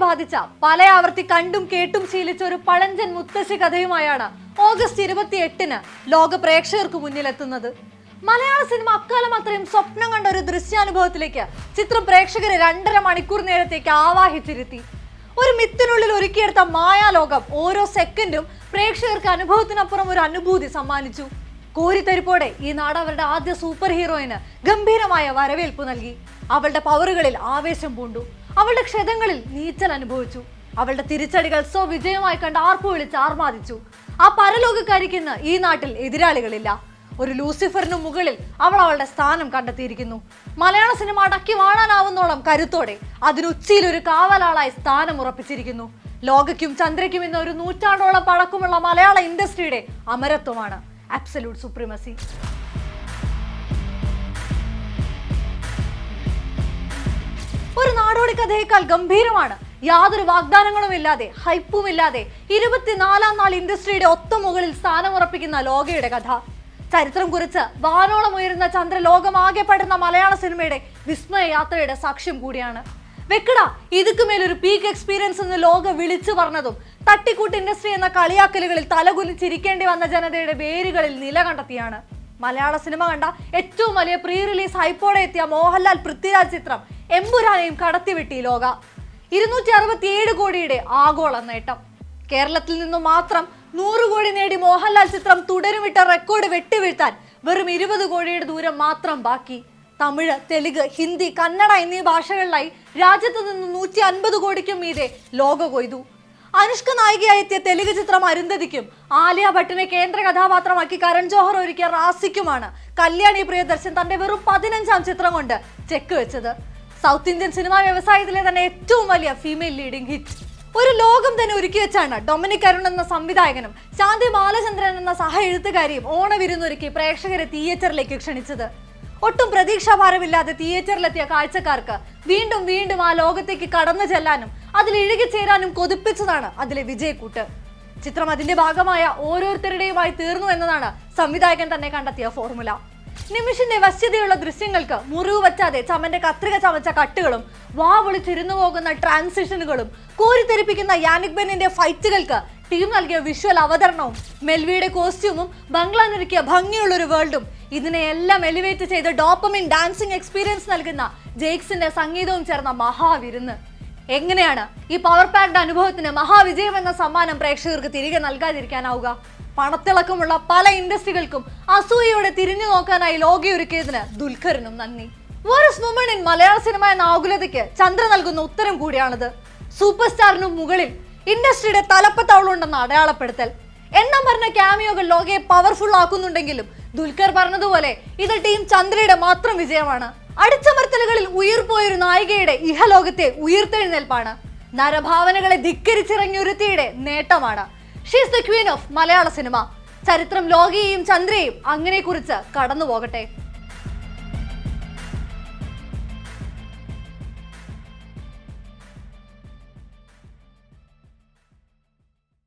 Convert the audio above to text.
ബാധിച്ച പല ആവർത്തി കണ്ടും കേട്ടും ശീലിച്ച ഒരു പഴഞ്ചൻ മുത്തശ്ശി കഥയുമായാണ് ഓഗസ്റ്റ് 28-ന് ലോക പ്രേക്ഷകർക്ക് മുന്നിലെത്തുന്നത്. മലയാള സിനിമ അക്കാലം അത്രയും സ്വപ്നം കണ്ട ഒരു ദൃശ്യാനുഭവത്തിലേക്ക് ചിത്രം പ്രേക്ഷകരെ 2.5 മണിക്കൂർ നേരത്തേക്ക് ആവാഹിച്ചിരുത്തി. ഒരു മിത്തിനുള്ളിൽ ഒരുക്കിയെടുത്ത മായാലോകം ഓരോ സെക്കൻഡും പ്രേക്ഷകർക്ക് അനുഭവത്തിനപ്പുറം ഒരു അനുഭൂതി സമ്മാനിച്ചു. കോരിത്തരിപ്പോടെ ഈ നാട് അവരുടെ ആദ്യ സൂപ്പർ ഹീറോയിന് ഗംഭീരമായ വരവേൽപ്പ് നൽകി. അവളുടെ പവറുകളിൽ ആവേശം പൂണ്ടു, അവളുടെ ക്ഷതങ്ങളിൽ നീച്ചൽ അനുഭവിച്ചു, അവളുടെ തിരിച്ചടികൾ സ്വവിജയമായി കണ്ട് ആർപ്പു വിളിച്ച് ആർമാദിച്ചു. ആ പരലോകക്കാരിക്ക് ഇന്ന് ഈ നാട്ടിൽ എതിരാളികളില്ല. ഒരു ലൂസിഫറിനു മുകളിൽ അവൾ അവളുടെ സ്ഥാനം കണ്ടെത്തിയിരിക്കുന്നു. മലയാള സിനിമ അടക്കി വാഴാനാവുന്നോളം കരുത്തോടെ അതിനുച്ചിയിൽ ഒരു കാവലാളായി സ്ഥാനം ഉറപ്പിച്ചിരിക്കുന്നു. ലോകയ്ക്കും ചന്ദ്രയ്ക്കും ഇന്ന് ഒരു നൂറ്റാണ്ടോളം പഴക്കമുള്ള മലയാള ഇൻഡസ്ട്രിയുടെ അമരത്വമാണ് അബ്സല്യൂട്ട് സുപ്രീമസി. ഒരു നാടോടി കഥയേക്കാൾ ഗംഭീരമാണ്, യാതൊരു വാഗ്ദാനങ്ങളും ഇല്ലാതെ ഹൈപ്പും ഇല്ലാതെ 24-ാം നാൾ ഇൻഡസ്ട്രിയുടെ ഒത്തമുകളിൽ സ്ഥാനമുറപ്പിക്കുന്ന ലോകയുടെ കഥ. ചരിത്രം കുറിച്ച് വാനോളം ഉയരുന്ന ചന്ദ്ര ലോകമാകെ പടുന്ന മലയാള സിനിമയുടെ വിസ്മയ യാത്രയുടെ സാക്ഷ്യം കൂടിയാണ്. വെക്കടാ ഇതുക്കുമേലൊരു പീക്ക് എക്സ്പീരിയൻസ് എന്ന് ലോക വിളിച്ചു പറഞ്ഞതും തട്ടിക്കൂട്ട് ഇൻഡസ്ട്രി എന്ന കളിയാക്കലുകളിൽ തലകുനിച്ചിരിക്കേണ്ടി വന്ന ജനതയുടെ വേരുകളിൽ നില കണ്ടെത്തിയാണ്. മലയാള സിനിമ കണ്ട ഏറ്റവും വലിയ പ്രീ റിലീസ് ഹൈപ്പോടെ എത്തിയ മോഹൻലാൽ പൃഥ്വിരാജ് ചിത്രം എമ്പുരാനെയും കടത്തിവിട്ടി ലോക. 267 കോടിയുടെ ആഗോള നേട്ടം. കേരളത്തിൽ നിന്നും മാത്രം 100 കോടി നേടി മോഹൻലാൽ ചിത്രം തുടരുമിട്ട റെക്കോർഡ് വെട്ടിവീഴ്ത്താൻ വെറും 20 കോടിയുടെ ദൂരം മാത്രം ബാക്കി. തമിഴ്, തെലുങ്ക്, ഹിന്ദി, കന്നഡ എന്നീ ഭാഷകളിലായി രാജ്യത്ത് നിന്ന് 150 കോടിക്കും മീതെ ലോക കൊയ്തു. അനുഷ്ക നായികയായി എത്തിയ തെലുങ്ക് ചിത്രം അരുന്ധതിക്കും ആലിയ ഭട്ടിനെ കേന്ദ്ര കഥാപാത്രമാക്കി കരൺ ജോഹർ ഒരുക്കിയ റാസിക്കുമാണ് കല്യാണി പ്രിയദർശൻ തന്റെ വെറും 15ാം ചിത്രം കൊണ്ട് ചെക്ക് വെച്ചത്. സൗത്ത് ഇന്ത്യൻ സിനിമാ വ്യവസായത്തിലെ തന്നെ ഏറ്റവും വലിയ ഫീമെയിൽ ലീഡിംഗ് ഹിറ്റ്. ഒരു ലോകം തന്നെ ഒരുക്കി വെച്ചാണ് ഡൊമിനിക് അരുൺ എന്ന സംവിധായകനും ശാന്തി ബാലചന്ദ്രൻ എന്ന സഹ എഴുത്തുകാരിയും ഓണവിരുന്നൊരുക്കി പ്രേക്ഷകരെ തിയേറ്ററിലേക്ക് ക്ഷണിച്ചത്. ഒട്ടും പ്രതീക്ഷാഭാരമില്ലാതെ തിയേറ്ററിലെത്തിയ കാഴ്ചക്കാർക്ക് വീണ്ടും വീണ്ടും ആ ലോകത്തേക്ക് കടന്നു ചെല്ലാനും അതിൽ ഇഴുകിച്ചേരാനും കൊതിപ്പിച്ചതാണ് അതിലെ വിജയക്കൂട്ട്. ചിത്രം അതിന്റെ ഭാഗമായ ഓരോരുത്തരുടെയുമായി തീർന്നു എന്നതാണ് സംവിധായകൻ തന്നെ കണ്ടെത്തിയ ഫോർമുല. നിമിഷിന്റെ വശ്യതയുള്ള ദൃശ്യങ്ങൾക്ക് മുറിവ് വച്ചാതെ ചമന്റെ കത്രിക ചമച്ച കട്ടുകളും വാവൊളിച്ചിരുന്നു പോകുന്ന ട്രാൻസിഷനുകളും കോരിത്തെരിപ്പിക്കുന്ന യാനിക് ബെന്നിന്റെ ഫൈറ്റുകൾക്ക് ടീം നൽകിയ വിഷ്വൽ അവതരണവും മെൽവിയുടെ കോസ്റ്റ്യൂമും ബംഗ്ലാനൊരുക്കിയ ഭംഗിയുള്ളൊരു വേൾഡും ഇതിനെയെല്ലാം എലിവേറ്റ് ചെയ്ത് ഡോപ്പമിൻ ഡാൻസിങ് എക്സ്പീരിയൻസ് നൽകുന്ന ജെയ്ക്സിന്റെ സംഗീതവും ചേർന്ന മഹാവിരുന്ന്. എങ്ങനെയാണ് ഈ പവർ പാക്ഡ് അനുഭവത്തിന് മഹാവിജയം എന്ന സമ്മാനം പ്രേക്ഷകർക്ക് തിരികെ നൽകാതിരിക്കാനാവുക? പണത്തിളക്കമുള്ള പല ഇൻഡസ്ട്രികൾക്കും അസൂയയോടെ തിരിഞ്ഞു നോക്കാനായി ലോകയൊരുക്കിയതിന് ദുൽഖറിനും നന്ദി. Verse woman in Malayala cinema എന്ന ആകുലതയ്ക്ക് ചന്ദ്ര നൽകുന്ന ഉത്തരം കൂടിയാണിത്. സൂപ്പർ സ്റ്റാറിനു മുകളിൽ ഇൻഡസ്ട്രിയുടെ തലപ്പത്തവളുണ്ടെന്ന അടയാളപ്പെടുത്തൽ. എണ്ണം പറഞ്ഞ ക്യാമിയോകൾ ലോകയെ പവർഫുൾ ആക്കുന്നുണ്ടെങ്കിലും ദുൽഖർ പറഞ്ഞതുപോലെ ഇത് ടീം ചന്ദ്രയുടെ മാത്രം വിജയമാണ്. അടിച്ചമർത്തലുകളിൽ ഉയർപ്പോയൊരു നായികയുടെ ഇഹലോകത്തെ ഉയർത്തെഴുന്നേൽപ്പാണ്. നരഭാവനകളെ ധിക്കരിച്ചിറങ്ങിയൊരുത്തിയുടെ നേട്ടമാണ്. She's the Queen of Malayala cinema. ചരിത്രം ലോകയെയും ചന്ദ്രയെയും അങ്ങനെ കുറിച്ച് കടന്നു പോകട്ടെ.